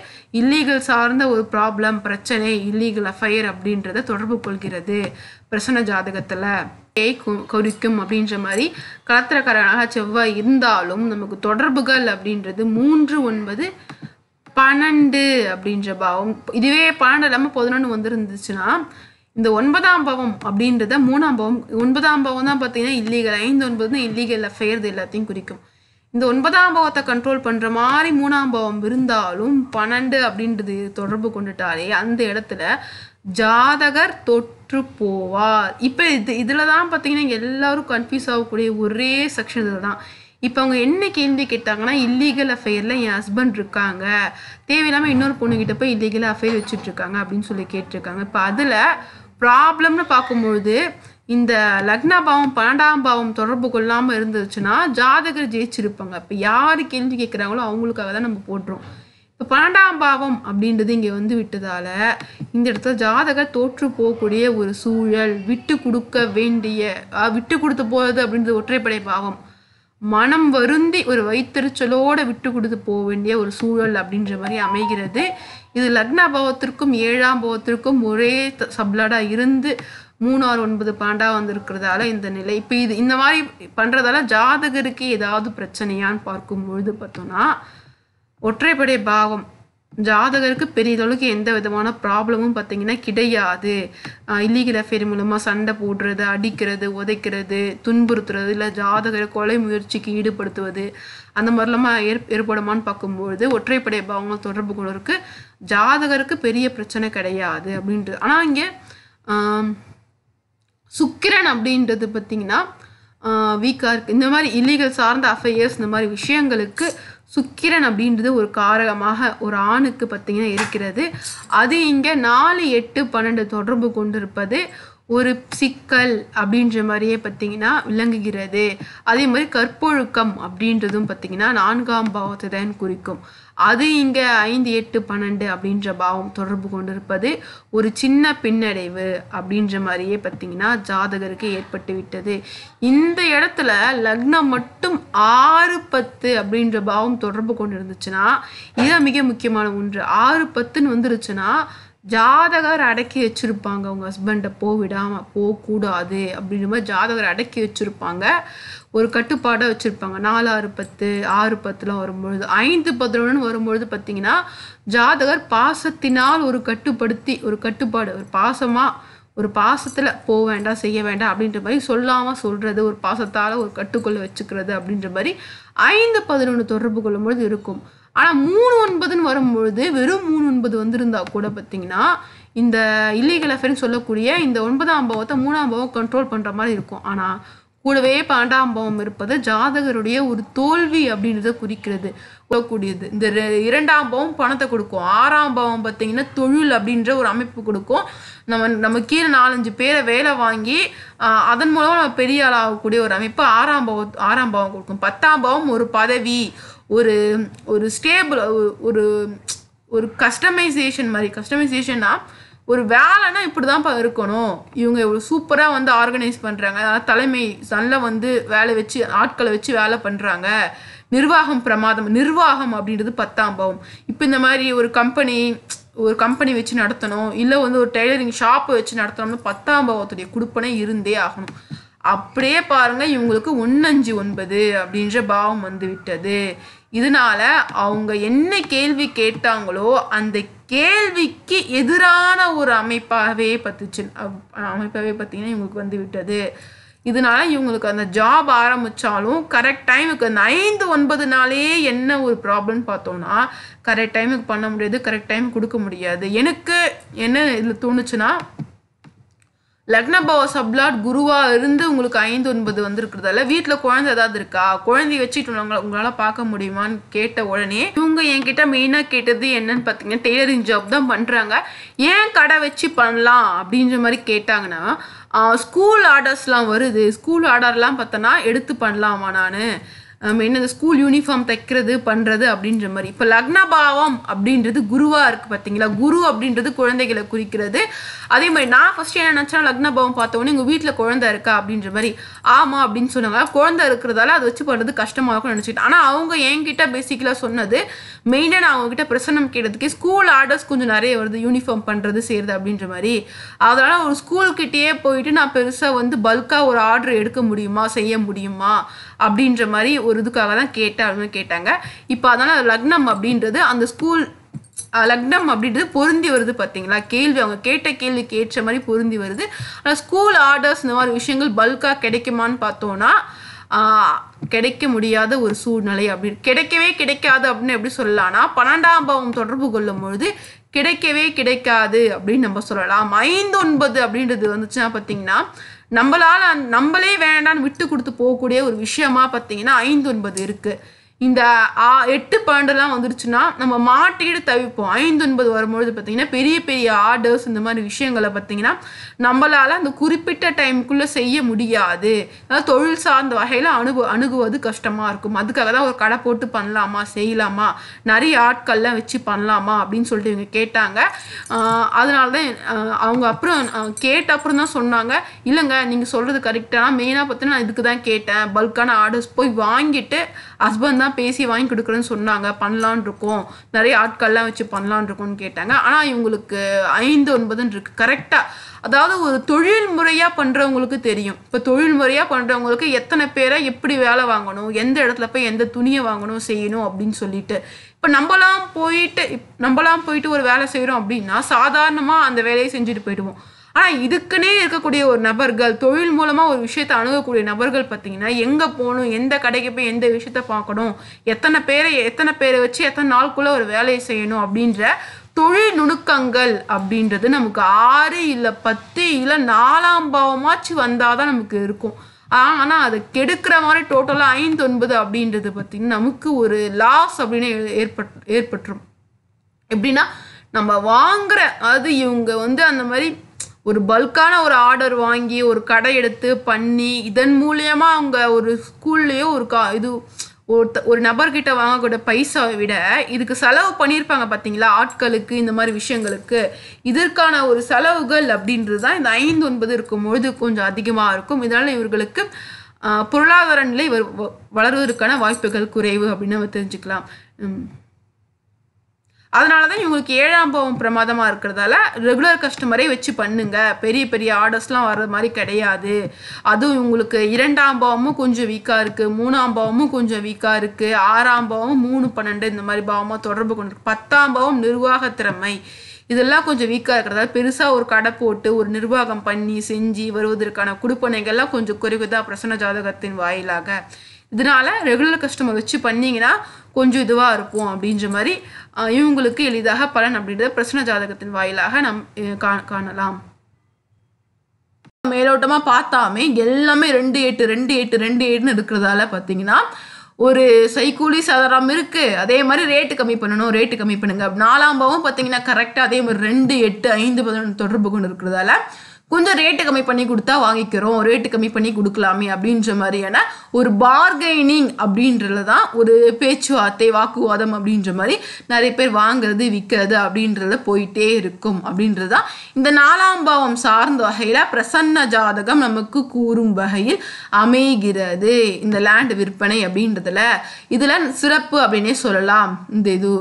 இல்லீகல் சார்ந்த ஒரு ப்ராப்ளம், பிரச்சனை, இல்லீகல் அஃபையர் அப்படின்றத தொடர்பு கொள்கிறது பிரசன்ன ஜாதகத்தில் குறிக்கும் அப்படின்ற மாதிரி கலத்திரக்காரனாக செவ்வாய் இருந்தாலும் நமக்கு தொடர்புகள் அப்படின்றது 3, 9, 12 அப்படின்ற பாவம். இதுவே 12 இல்லாமல் 11 வந்துருந்துச்சுன்னா இந்த 9ஆம் பாவம் அப்படின்றத 3ஆம் பாவம், 9ஆம் பாவம் தான் பார்த்தீங்கன்னா இல்லீகல், 5, 9 இல்லீகல் அஃபேர் எல்லாத்தையும் குறிக்கும். இந்த 9ஆம் பாவத்தை கண்ட்ரோல் பண்ணுற மாதிரி 3ஆம் பாவம் இருந்தாலும் 12 அப்படின்றது தொடர்பு கொண்டுட்டாலே அந்த இடத்துல ஜாதகர் தொற்று போவார். இப்போ இதில் தான் பார்த்தீங்கன்னா எல்லாரும் கன்ஃபியூஸ் ஆகக்கூடிய ஒரே செக்ஷன் இதில் தான். இப்போ அவங்க என்ன கேள்வி கேட்டாங்கன்னா, இல்லீகல் அஃபேரில் என் ஹஸ்பண்ட் இருக்காங்க, தேவையில்லாமல் இன்னொரு பொண்ணுக்கிட்ட போய் இல்லீகல் அஃபேர் வச்சுட்ருக்காங்க அப்படின்னு சொல்லி கேட்டிருக்காங்க. இப்போ அதில் ப்ராப்ளம்னு பார்க்கும்பொழுது இந்த லக்னபாவம் 12ஆம் பாவம் தொடர்பு கொள்ளாமல் இருந்துச்சுன்னா ஜாதகர் ஜெயிச்சிருப்பாங்க. இப்போ யார் கேள்வி கேட்குறாங்களோ அவங்களுக்காக தான் நம்ம போடுறோம். இப்போ 12ஆம் பாவம் அப்படின்றது இங்கே வந்து விட்டதால் இந்த இடத்துல ஜாதகர் தோற்று போகக்கூடிய ஒரு சூழல், விட்டு கொடுக்க வேண்டிய, விட்டு கொடுத்து போகிறது அப்படின்றது ஒற்றைப்படை பாவம், மனம் வருந்தி ஒரு வைத்தறிச்சலோடு விட்டு கொடுத்து போக வேண்டிய ஒரு சூழல் அப்படின்ற மாதிரி அமைகிறது. இது லக்ன பாவத்திற்கும் 7ஆம் பாவத்திற்கும் ஒரே சப்ளாடாக இருந்து 3, 6, 9, 12 வந்திருக்கிறதால இந்த நிலை. இப்போ இந்த மாதிரி பண்ணுறதால ஜாதகருக்கு ஏதாவது பிரச்சனையான்னு பார்க்கும்பொழுது பார்த்தோன்னா ஒற்றைப்படை பாவம் ஜாதகருக்கு பெரிய அளவுக்கு எந்த விதமான ப்ராப்ளமும் பார்த்தீங்கன்னா கிடையாது. இல்லீகல் அஃபேர் மூலமாக சண்டை போடுறது, அடிக்கிறது, உதைக்கிறது, துன்புறுத்துறது, இல்லை ஜாதகரை கொலை முயற்சிக்கு ஈடுபடுத்துவது அந்த மாதிரிலாமா ஏற்படுமான்னு பார்க்கும்பொழுது ஒற்றைப்படை பாவங்கள் தொடர்பு கொள்வதற்கு ஜாதகருக்கு பெரிய பிரச்சனை கிடையாது அப்படின்றது. ஆனால் இங்கே சுக்கிரன் அப்படின்றது பார்த்தீங்கன்னா வீக்காக இருக்குது. இந்த மாதிரி இல்லீகல் சார்ந்த அஃபையர்ஸ் இந்த மாதிரி விஷயங்களுக்கு சுக்கிரன் அப்படின்றது ஒரு காரகமாக ஒரு ஆணுக்கு பார்த்தீங்கன்னா இருக்கிறது. அது இங்கே 4, 8, 12 தொடர்பு கொண்டிருப்பது ஒரு சிக்கல் அப்படின்ற மாதிரியே பார்த்தீங்கன்னா விளங்குகிறது. அதே மாதிரி கற்பொழுக்கம் அப்படின்றதும் பார்த்தீங்கன்னா 4ஆம் பாவத்தை தான் குறிக்கும். அது இங்கே 5, 8, 12 அப்படின்ற பாவம் தொடர்பு கொண்டிருப்பது ஒரு சின்ன பின்னடைவு அப்படின்ற மாதிரியே பார்த்தீங்கன்னா ஜாதகருக்கு ஏற்பட்டு விட்டது. இந்த இடத்துல லக்னம் மட்டும் 6, 10 அப்படின்ற பாவம் தொடர்பு கொண்டு இருந்துச்சுன்னா இது மிக முக்கியமான ஒன்று. 6, 10ன்னு வந்துருச்சுன்னா ஜாதகர் அடக்கி வச்சுருப்பாங்க, அவங்க ஹஸ்பண்டை போவிடாமல் போகக்கூடாது அப்படின்ற மாதிரி ஜாதகர் அடக்கி வச்சுருப்பாங்க, ஒரு கட்டுப்பாடை வச்சுருப்பாங்க. 4, 6, 10, 6, 10லாம் வரும்பொழுது 5, 11 வரும்பொழுது பார்த்திங்கன்னா ஜாதகர் பாசத்தினால் ஒரு கட்டுப்படுத்தி ஒரு கட்டுப்பாடு, ஒரு ஒரு பாசத்தில் போக வேண்டாம், செய்ய வேண்டாம் அப்படின்ற மாதிரி சொல்லாமல் சொல்கிறது, ஒரு பாசத்தால் ஒரு கட்டுக்குள்ளே வச்சுக்கிறது அப்படின்ற மாதிரி 5, 11 தொடர்பு கொள்ளும்பொழுது இருக்கும். ஆனால் 3, 9ன்னு வரும்பொழுது வெறும் 3, 9 வந்திருந்தா கூட பார்த்தீங்கன்னா இந்த இல்லீகல் அஃபேர்னு சொல்லக்கூடிய இந்த 9ஆம் பாவத்தை 3ஆம் பாவம் கண்ட்ரோல் பண்ணுற மாதிரி இருக்கும். ஆனால் கூடவே 12ஆம் பாவம் இருப்பது ஜாதகருடைய ஒரு தோல்வி அப்படின்றத குறிக்கிறது கூடியது. இந்த 2ஆம் பாவம் பணத்தை கொடுக்கும், 6ஆம் பாவம் பார்த்தீங்கன்னா தொழில் அப்படின்ற ஒரு அமைப்பு கொடுக்கும். நம்ம கீழே 4, 5 பேரை வேலை வாங்கி அதன் மூலமாக நம்ம பெரிய ஆளாகக்கூடிய ஒரு அமைப்பு 6ஆம் பாவம் கொடுக்கும். 10ஆம் பாவம் ஒரு பதவி, ஒரு ஸ்டேபிள், ஒரு கஸ்டமைசேஷன் மாதிரி. கஸ்டமைசேஷன்னா ஒரு வேலைன்னா இப்படி தான்ப்பா இருக்கணும், இவங்க இவ்வளோ சூப்பராக வந்து ஆர்கனைஸ் பண்ணுறாங்க, அதனால் தலைமை நல்ல வந்து வேலை வச்சு ஆட்களை வச்சு வேலை பண்ணுறாங்க, நிர்வாகம் பிரமாதம். நிர்வாகம் அப்படின்றது 10ஆம் பாவம். இப்போ இந்த மாதிரி ஒரு கம்பெனி வச்சு நடத்தணும், இல்லை வந்து ஒரு டெய்லரிங் ஷாப்பை வச்சு நடத்தணும்னு 10ஆம் பாவத்துடைய கொடுப்பனை இருந்தே ஆகணும். அப்படியே பாருங்கள், இவங்களுக்கு 1, 5, 9 அப்படின்ற பாவம் வந்து விட்டது. இதனால அவங்க என்ன கேள்வி கேட்டாங்களோ அந்த கேள்விக்கு எதிரான ஒரு அமைப்பாகவே பார்த்தீங்கன்னா இவங்களுக்கு வந்து விட்டது. இதனால இவங்களுக்கு அந்த ஜாப் ஆரம்பித்தாலும் கரெக்ட் டைமுக்கு அந்த 5, 9 என்ன ஒரு ப்ராப்ளம்னு பார்த்தோம்னா கரெக்ட் டைமுக்கு பண்ண முடியாது, கரெக்ட் டைம் கொடுக்க முடியாது. எனக்கு என்ன இதில் தோணுச்சுன்னா லக்னபாவ சப்ளாட் குருவாக இருந்து உங்களுக்கு 5, 9 வந்துருக்கிறதால வீட்டில் குழந்தை ஏதாவது இருக்கா, குழந்தைய வச்சுட்டு உங்களால் பார்க்க முடியுமான்னு கேட்ட உடனே இவங்க என்கிட்ட மெயினாக கேட்டது என்னன்னு பார்த்தீங்கன்னா டெய்லரிங் ஜாப் தான் பண்ணுறாங்க, ஏன் கடை வச்சு பண்ணலாம் அப்படின்ற மாதிரி கேட்டாங்கன்னா ஸ்கூல் ஆர்டர்ஸ்லாம் வருது, ஸ்கூல் ஆர்டர்லாம் பார்த்தோன்னா எடுத்து பண்ணலாமா நான், என்ன இந்த ஸ்கூல் யூனிஃபார்ம் தைக்கிறது பண்ணுறது அப்படின்ற மாதிரி. இப்போ லக்னபாவம் அப்படின்றது குருவாக இருக்குது பார்த்தீங்களா, குரு அப்படின்றது குழந்தைகளை குறிக்கிறது. அதே மாதிரி நான் ஃபஸ்ட்டு என்ன நினச்சேன்னா லக்னபாவம் பார்த்தோன்னே உங்கள் வீட்டில் குழந்தை இருக்கா அப்படின்ற மாதிரி. ஆமாம் அப்படின்னு சொன்னாங்க. குழந்தை இருக்கிறதால அதை வச்சு பண்ணுறது கஷ்டமாக இருக்கும்னு நினச்சிக்கிட்டேன். ஆனால் அவங்க என்கிட்ட பேசிக்கலாக சொன்னது மெயினாக நான் அவங்ககிட்ட பிரசன்னம் கேட்டதுக்கே ஸ்கூல் ஆர்டர்ஸ் கொஞ்சம் நிறைய வருது, யூனிஃபார்ம் பண்ணுறது செய்கிறது அப்படின்ற மாதிரி. அதனால் ஒரு ஸ்கூல்கிட்டயே போயிட்டு நான் பெருசாக வந்து பல்காக ஒரு ஆர்டர் எடுக்க முடியுமா, செய்ய முடியுமா அப்படின்ற மாதிரி ஒரு இதுக்காக தான் கேட்டேன் அப்படின்னு கேட்டாங்க. இப்போ அதனால் லக்னம் அப்படின்றது அந்த ஸ்கூல் லக்னம் அப்படின்றது பொருந்தி வருது பார்த்தீங்களா, கேள்வி அவங்க கேட்ட கேள்விக்கு ஏற்ற மாதிரி பொருந்தி வருது. ஆனால் ஸ்கூல் ஆர்டர்ஸ் இந்த மாதிரி விஷயங்கள் பல்காக கிடைக்குமான்னு பார்த்தோன்னா கிடைக்க முடியாத ஒரு சூழ்நிலை. அப்படி கிடைக்கவே கிடைக்காது அப்படின்னு எப்படி சொல்லலாம்னா 12ஆம் பாவம் தொடர்பு கொள்ளும் பொழுது கிடைக்கவே கிடைக்காது அப்படின்னு நம்ம சொல்லலாம். 5, 9 அப்படின்றது வந்துச்சுன்னா பார்த்தீங்கன்னா நம்மளே வேண்டான்னு விட்டு கொடுத்து போகக்கூடிய ஒரு விஷயமா பார்த்தீங்கன்னா 5, 9 இருக்குது. இந்த 8, 12 வந்துருச்சுன்னா நம்ம மாட்டிக்கிட்டு தவிப்போம். 5, 9 வரும்பொழுது பார்த்தீங்கன்னா பெரிய பெரிய ஆர்டர்ஸ் இந்த மாதிரி விஷயங்களை பார்த்தீங்கன்னா நம்மளால் அந்த குறிப்பிட்ட டைமுக்குள்ளே செய்ய முடியாது. அதாவது தொழில் சார்ந்த வகையில் அணுகுவது கஷ்டமாக இருக்கும். அதுக்காக தான் ஒரு கடை போட்டு பண்ணலாமா, செய்யலாமா, நிறைய ஆட்கள்லாம் வச்சு பண்ணலாமா அப்படின்னு சொல்லிட்டு இவங்க கேட்டாங்க. அதனால தான் அவங்க அப்புறம் கேட்ட அப்புறம் தான் சொன்னாங்க, இல்லைங்க நீங்கள் சொல்கிறது கரெக்டாக, மெயினாக பார்த்தீங்கன்னா நான் இதுக்கு தான் கேட்டேன். பல்கான ஆர்டர்ஸ் போய் வாங்கிட்டு ஹஸ்பண்ட் தான் பேசி வாங்கி கொடுக்குறேன்னு சொன்னாங்க, பண்ணலான் இருக்கோம், நிறைய ஆட்கள்லாம் வச்சு பண்ணலான் இருக்கோம்னு கேட்டாங்க. ஆனால் இவங்களுக்கு 5, 9 இருக்குது கரெக்டாக. அதாவது ஒரு தொழில் முறையாக பண்ணுறவங்களுக்கு தெரியும். இப்போ தொழில் முறையாக பண்ணுறவங்களுக்கு எத்தனை பேரை எப்படி வேலை வாங்கணும், எந்த இடத்துல போய் எந்த துணியை வாங்கணும், செய்யணும் அப்படின்னு சொல்லிட்டு. இப்போ நம்மளாம் போயிட்டு ஒரு வேலை செய்கிறோம் அப்படின்னா சாதாரணமாக அந்த வேலையை செஞ்சுட்டு போயிடுவோம். ஆனால் இதுக்குன்னே இருக்கக்கூடிய ஒரு நபர்கள், தொழில் மூலமாக ஒரு விஷயத்தை அணுகக்கூடிய நபர்கள் பார்த்தீங்கன்னா எங்கே போகணும், எந்த கடைக்கு போய் எந்த விஷயத்த பார்க்கணும், எத்தனை பேரை வச்சு எத்தனை நாளுக்குள்ளே ஒரு வேலையை செய்யணும் அப்படின்ற தொழில் நுணுக்கங்கள் அப்படின்றது நமக்கு 6 இல்லை 10 இல்லை 4ஆம் பாவமாச்சு வந்தால் தான் நமக்கு இருக்கும். ஆனால் அதை கெடுக்கிற மாதிரி டோட்டலாக 5, 9 அப்படின்றது பார்த்திங்கன்னா நமக்கு ஒரு லாஸ் அப்படின்னு ஏற்பட்டுரும். எப்படின்னா நம்ம வாங்குகிற அது இவங்க வந்து அந்த மாதிரி ஒரு பல்கான ஒரு ஆர்டர் வாங்கி ஒரு கடை எடுத்து பண்ணி இதன் மூலியமாக அவங்க ஒரு ஸ்கூல்லையோ ஒரு நபர்கிட்ட வாங்கக்கூடிய பைசாவை விட இதுக்கு செலவு பண்ணியிருப்பாங்க பார்த்தீங்களா, ஆட்களுக்கு இந்த மாதிரி விஷயங்களுக்கு. இதற்கான ஒரு செலவுகள் அப்படின்றது தான் இந்த 5, 9 இருக்கும்பொழுது கொஞ்சம் அதிகமாக இருக்கும். இதனால் இவர்களுக்கு பொருளாதார நிலை வளர்வதற்கான வாய்ப்புகள் குறைவு அப்படின்னு நம்ம தெரிஞ்சுக்கலாம். அதனால தான் இவங்களுக்கு 7ஆம் பாவம் பிரமாதமாக இருக்கிறதால ரெகுலர் கஸ்டமரை வச்சு பண்ணுங்க, பெரிய பெரிய ஆர்டர்ஸ்லாம் வர்ற மாதிரி கிடையாது. அதுவும் இவங்களுக்கு 2ஆம் பாவமும் கொஞ்சம் வீக்காக இருக்குது, 3ஆம் பாவமும் கொஞ்சம் வீக்காக இருக்குது, 6ஆம் பாவமும் 3, 12 இந்த மாதிரி பாவமாக தொடர்பு கொண்டிருக்கு. 10ஆம் பாவம் நிர்வாக திறமை இதெல்லாம் கொஞ்சம் வீக்காக இருக்கிறதால பெருசாக ஒரு கடை போட்டு ஒரு நிர்வாகம் பண்ணி செஞ்சு வருவதற்கான குடுப்பனைகள்லாம் கொஞ்சம் குறைவுதா பிரசன்ன ஜாதகத்தின் வாயிலாக. இதனால ரெகுலர் கஸ்டமர் வச்சு பண்ணிங்கன்னா கொஞ்சம் இதுவாக இருக்கும் அப்படின்ற மாதிரி இவங்களுக்கு எளிதாக பலன் அப்படின்றத பிரசன்ன ஜாதகத்தின் வாயிலாக நம் காணலாம். மேலோட்டமாக பார்த்தாமே எல்லாமே 2, 8, 2, 8, 2, 8ன்னு இருக்கிறதால பார்த்தீங்கன்னா ஒரு சைக்கூலி சாதாரணம் இருக்குது. அதே மாதிரி ரேட்டு கம்மி பண்ணணும், ரேட்டு கம்மி பண்ணுங்க. 4ஆம் பாவம் பார்த்தீங்கன்னா கரெக்டாக அதே மாதிரி 2, 8, 5, 11 தொடர்பு கொண்டு இருக்கிறதால கொஞ்சம் ரேட்டு கம்மி பண்ணி கொடுத்தா வாங்கிக்கிறோம், ரேட்டு கம்மி பண்ணி கொடுக்கலாமே அப்படின்ற மாதிரியான ஒரு பார்கெனிங் அப்படின்றது தான் ஒரு பேச்சுவார்த்தை, வாக்குவாதம் அப்படின்ற மாதிரி நிறைய பேர் வாங்குறது விற்கிறது அப்படின்றத போயிட்டே இருக்கும். அப்படின்றது தான் இந்த 4ஆம் பாவம் சார்ந்த வகையில் பிரசன்ன ஜாதகம் நமக்கு கூறும் வகையில் அமைகிறது. இந்த லேண்ட் விற்பனை அப்படின்றதுல இதில் சிறப்பு அப்படின்னே சொல்லலாம். இந்த இது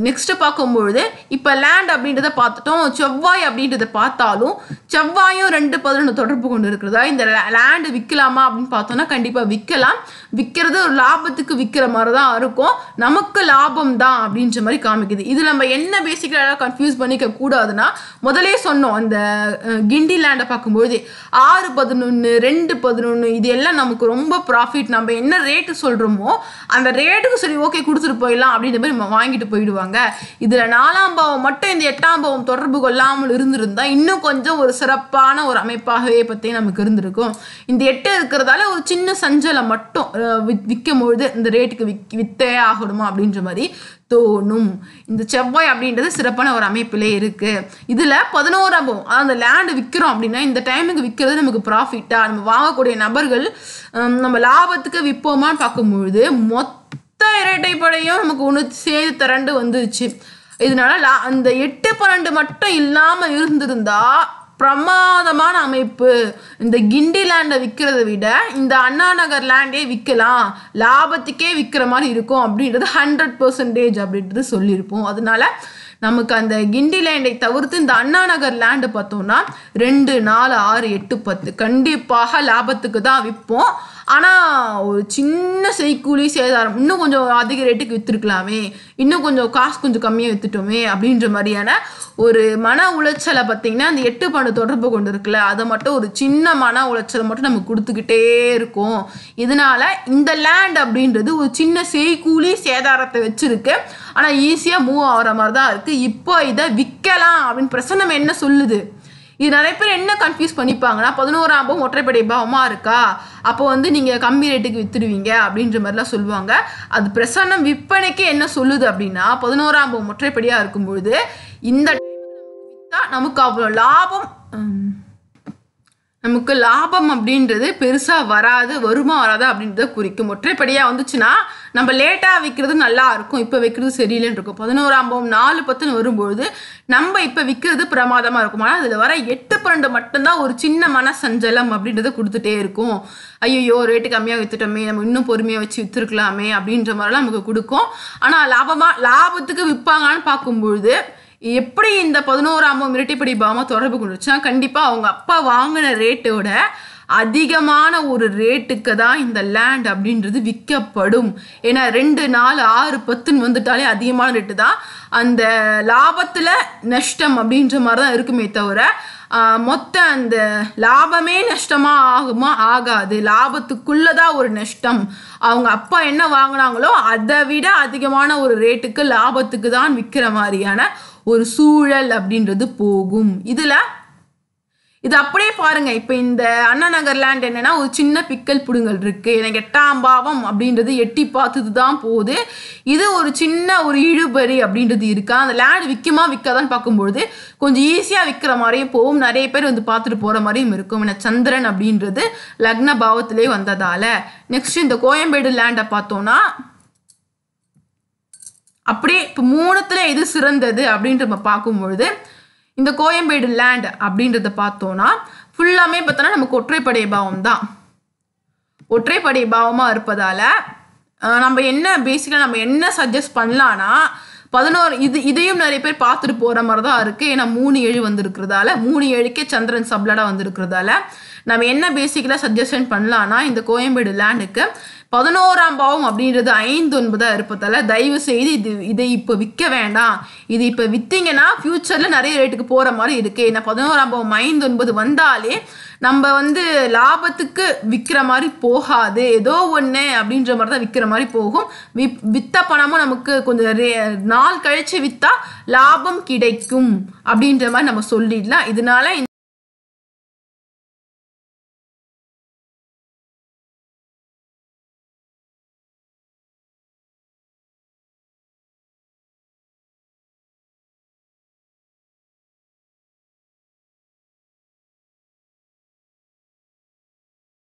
நெக்ஸ்ட்டு பார்க்கும்பொழுது இப்போ லேண்ட் அப்படின்றத பார்த்துட்டோம். செவ்வாய் அப்படின்றத பார்த்தாலும் செவ்வாயும் 2, 11 தொடர்பு கொண்டு இருக்கிறதா. இந்த லேண்டு விற்கலாமா அப்படின்னு பார்த்தோன்னா கண்டிப்பாக விற்கலாம். விற்கிறது ஒரு லாபத்துக்கு விற்கிற மாதிரி தான் இருக்கும், நமக்கு லாபம் தான் அப்படின்ற மாதிரி காமிக்குது. இது நம்ம என்ன பேசிக்கலாக கன்ஃபியூஸ் பண்ணிக்க கூடாதுன்னா முதலே சொன்னோம், அந்த கிண்டி லேண்டை பார்க்கும்பொழுது 6, 11, 2, 11 இது எல்லாம் நமக்கு ரொம்ப ப்ராஃபிட். நம்ம என்ன ரேட்டு சொல்கிறோமோ அந்த ரேட்டுக்கு சரி ஓகே கொடுத்துட்டு போயிடலாம் அப்படின்ற மாதிரி நம்ம வாங்கிட்டு போயிடுவோம். போயிடுவாங்க. இதில் 4ஆம் பாவம் மட்டும் இந்த 8ஆம் பாவம் தொடர்பு கொள்ளாமல் இருந்திருந்தால் இன்னும் கொஞ்சம் ஒரு சிறப்பான ஒரு அமைப்பாகவே பற்றி நமக்கு இருந்திருக்கும். இந்த 8 இருக்கிறதால ஒரு சின்ன சஞ்சலம் மட்டும் விற்கும் பொழுது இந்த ரேட்டுக்கு வித்தே ஆகணுமா அப்படின்ற மாதிரி தோணும். இந்த செவ்வாய் அப்படின்றது சிறப்பான ஒரு அமைப்பிலே இருக்கு. இதில் 11ஆம் பாவம் அந்த லேண்டு விற்கிறோம் அப்படின்னா இந்த டைமுக்கு விற்கிறது நமக்கு ப்ராஃபிட்டா, நம்ம வாங்கக்கூடிய நபர்கள் நம்ம லாபத்துக்கு விற்போமான்னு பார்க்கும்பொழுது மொத்த இரட்டைப்படையும் நமக்கு ஒன்று சேர்ந்து திரண்டு வந்துருச்சு. இதனால அந்த 8, 12 மட்டும் இல்லாமல் இருந்திருந்தா பிரமாதமான அமைப்பு. இந்த கிண்டி லேண்டை விற்கிறத விட இந்த அண்ணா நகர் லேண்டே விற்கலாம், லாபத்துக்கே விற்கிற மாதிரி இருக்கும் அப்படின்றது 100% அப்படின்றது சொல்லியிருப்போம். அதனால நமக்கு அந்த கிண்டி லேண்டை தவிர்த்து இந்த அண்ணா நகர் லேண்டு பார்த்தோம்னா 2, 4, 6, 8, 10 கண்டிப்பாக லாபத்துக்கு தான் விற்போம். ஆனால் ஒரு சின்ன செய்கூலி சேதாரம், இன்னும் கொஞ்சம் அதிக ரேட்டுக்கு விற்றுருக்கலாமே, இன்னும் கொஞ்சம் காசு கொஞ்சம் கம்மியாக விற்றுட்டோமே அப்படின்ற மாதிரியான ஒரு மன உளைச்சலை பார்த்திங்கன்னா அந்த 8, 12 தொடர்பு கொண்டு இருக்குல்ல, அதை மட்டும் ஒரு சின்ன மன உளைச்சலை மட்டும் நம்ம கொடுத்துக்கிட்டே இருக்கும். இதனால் இந்த லேண்ட் அப்படின்றது ஒரு சின்ன செய்கூலி சேதாரத்தை வச்சுருக்கு, ஆனால் ஈஸியாக மூவ் ஆகிற மாதிரி தான் இருக்குது. இப்போ இதை விற்கலாம் அப்படின்னு பிரசன்னம் என்ன சொல்லுது? இது நிறைய பேர் என்ன கன்ஃபியூஸ் பண்ணிப்பாங்கன்னா 11ஆம் பாவம் ஒற்றைப்படை பாவமாக இருக்கா, அப்போ வந்து நீங்கள் கம்மி ரேட்டுக்கு விற்றுடுவீங்க அப்படின்ற மாதிரிலாம் சொல்லுவாங்க. அது பிரசன்னம் விற்பனைக்கு என்ன சொல்லுது அப்படின்னா 11ஆம் பாவம் ஒற்றைப்படியாக இருக்கும்பொழுது இந்த விற்றா நமக்கு அவ்வளோ லாபம், நமக்கு லாபம் அப்படின்றது பெருசாக வராது, வருமா வராதா அப்படின்றத குறிக்கும். ஒற்றைப்படியாக வந்துச்சுன்னா நம்ம லேட்டாக விற்கிறது நல்லா இருக்கும், இப்போ விற்கிறது சரியில்லைன்னு இருக்கும். 11ஆம் பாவம் 4, 10ன்னு வரும்பொழுது நம்ம இப்போ விற்கிறது பிரமாதமாக இருக்கும். ஆனால் அதில் வர 8, 12 மட்டும்தான் ஒரு சின்ன மன சஞ்சலம் அப்படின்றத கொடுத்துட்டே இருக்கும். ஐயோ ரேட்டு கம்மியாக விற்றுட்டோமே, நம்ம இன்னும் பொறுமையாக வச்சு விற்றுருக்கலாமே அப்படின்ற மாதிரிலாம் நமக்கு கொடுக்கும். ஆனால் லாபத்துக்கு விற்பாங்கன்னு பார்க்கும்பொழுது எப்படி இந்த 11ஆம் பாவம் இரட்டைப்படை பாவமாக தொடர்பு கொண்டுருச்சுன்னா கண்டிப்பாக அவங்க அப்பா வாங்கின ரேட்டோட அதிகமான ஒரு ரேட்டுக்கு தான் இந்த லேண்ட் அப்படின்றது விற்கப்படும். ஏன்னா 2, 4, 6, 10ன்னு வந்துட்டாலே அதிகமான ரேட்டு தான். அந்த லாபத்தில் நஷ்டம் அப்படின்ற மாதிரி தான் இருக்குமே தவிர மொத்த அந்த லாபமே நஷ்டமாக ஆகுமா ஆகாது. லாபத்துக்குள்ளதான் ஒரு நஷ்டம். அவங்க அப்பா என்ன வாங்கினாங்களோ அதை விட அதிகமான ஒரு ரேட்டுக்கு லாபத்துக்கு தான் விற்கிற மாதிரியான ஒரு சூழல் அப்படின்றது போகும். இது அப்படியே பாருங்க. இப்போ இந்த அண்ணா நகர் லேண்ட் என்னன்னா ஒரு சின்ன பிக்கல் புடுங்கல் இருக்கு. எனக்கு 8ஆம் பாவம் அப்படின்றது எட்டி பார்த்துட்டு தான் போகுது. இது ஒரு சின்ன ஒரு இழுபறி அப்படின்றது இருக்கா. அந்த லேண்ட் விற்குமா விற்காதான்னு பார்க்கும்பொழுது கொஞ்சம் ஈஸியாக விற்கிற மாதிரியும் போகும், நிறைய பேர் வந்து பார்த்துட்டு போகிற மாதிரியும் இருக்கும். ஏன்னா சந்திரன் அப்படின்றது லக்ன பாவத்திலே வந்ததால. நெக்ஸ்ட் இந்த கோயம்பேடு லேண்டை பார்த்தோம்னா அப்படியே இப்போ 3த்துல எது சிறந்தது அப்படின்ற நம்ம பார்க்கும்பொழுது இந்த கோயம்பேடு லேண்ட் அப்படின்றத பார்த்தோன்னா ஃபுல்லாமே பார்த்தோன்னா நமக்கு ஒற்றைப்படை பாவம் தான். ஒற்றைப்படை பாவமாக இருப்பதால் நம்ம என்ன பேசிக்காக நம்ம என்ன சஜஸ்ட் பண்ணலான்னா 11 இதையும் நிறைய பேர் பார்த்துட்டு போகிற மாதிரி தான் இருக்குது. ஏன்னா 3-7 வந்துருக்கிறதால 3-7க்கே சந்திரன் சப்ளடாக வந்துருக்கிறதால நம்ம என்ன பேசிக்கலாக சஜஷன் பண்ணலான்னா இந்த கோயம்பேடு லேண்டுக்கு 11ஆம் பாவம் அப்படின்றது 5-9 இருப்பதால தயவு செய்து இதை இப்போ விற்க வேண்டாம். இது இப்போ விற்றீங்கன்னா ஃப்யூச்சரில் நிறைய ரேட்டுக்கு போகிற மாதிரி இருக்குது. ஏன்னா 11ஆம் பாவம் 5-9 வந்தாலே நம்ம வந்து லாபத்துக்கு விற்கிற மாதிரி போகாது, ஏதோ ஒன்று அப்படின்ற மாதிரி தான் விற்கிற மாதிரி போகும். விற்ற பணமும் நமக்கு கொஞ்சம் நாள் கழித்து விற்றா லாபம் கிடைக்கும் அப்படின்ற மாதிரி நம்ம சொல்லிடலாம். இதனால